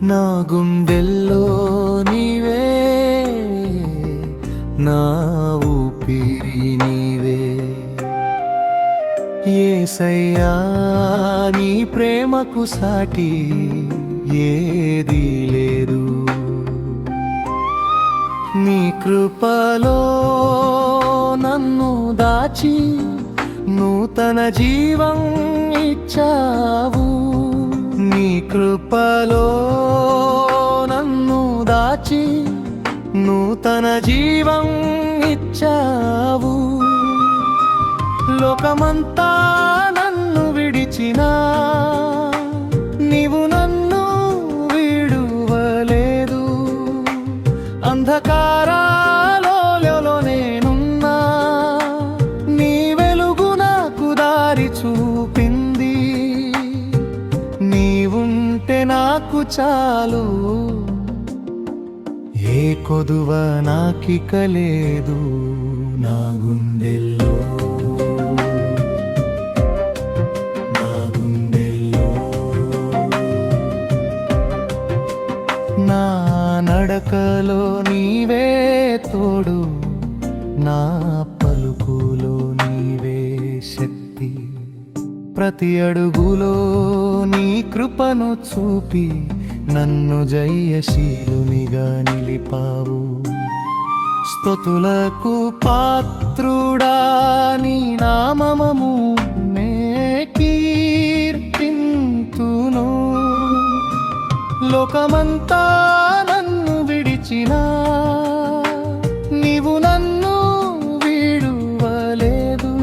నా గుండెల్లో నీవే, నా ఊపిరి నీవే. యేసయ్యా నీ ప్రేమకు సాటి ఏదీ లేదు. నీ కృపలో నన్ను దాచి నూతన జీవం ఇచ్చావు. నీ కృపలో నన్ను దాచి నూతన జీవం ఇచ్చావు. లోకమంతా నన్ను విడిచినా నీవు నన్ను విడువలేదు. అంధకారాలో నేనున్నా నీ వెలుగు నాకు దారి చూపింది. నీవుంటే నాకు చాలు, ఏ కొదువ నాకిక లేదు. నా గుండెల్లో నా నడకలో నీవే తోడు, నా పలుకులో నీవే శక్తి. ప్రతి అడుగులో నీ కృపను చూపి నన్ను జయశీలునిగా నిలిపావు. స్తుతులకు పాత్రుడా నీ నామము నే కీర్తింతును. లోకమంతా నన్ను విడిచినా నీవు నన్ను విడువలేదు.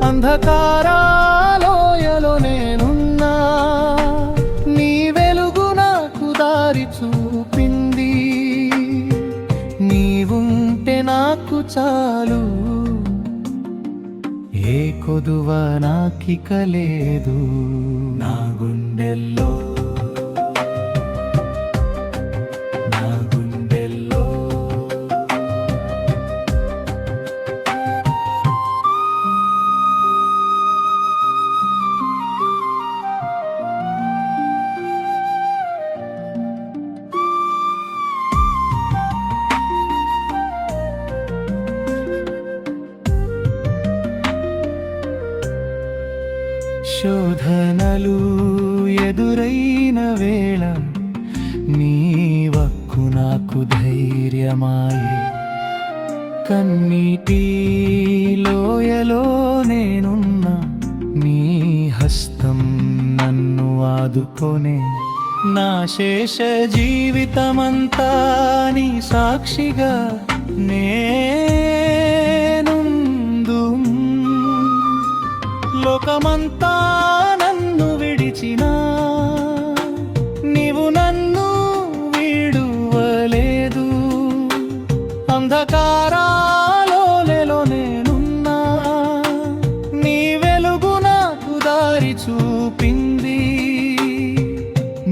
అంధకారాలోయలో నేనున్నా నీ వెలుగు నాకు దారి చూపింది. నీవుంటే నాకు చాలు, ఏ కొదువ నాకిక లేదు. నా గుండెల్లో శోధనలు ఎదురైన వేళ నీ వక్కు నాకు ధైర్యమాయే. కన్నీటి లోయలో నేనున్నా నీ హస్తం నన్ను ఆదుకొనే. నా శేష జీవితమంతా నీ సాక్షిగా నేనుందు. లోకమంతా నన్ను విడిచినా నీవు నన్ను విడువలేదు. అంధకారాలో నేనున్నా నీ వెలుగు నాకు దారి చూపింది.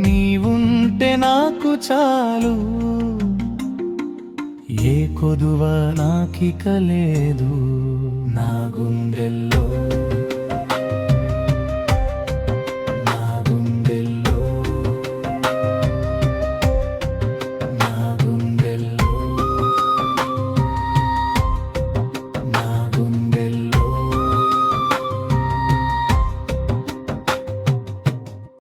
నీవుంటే నాకు చాలు, ఏ కొదువ నాకిక లేదు. నా గుండెల్లో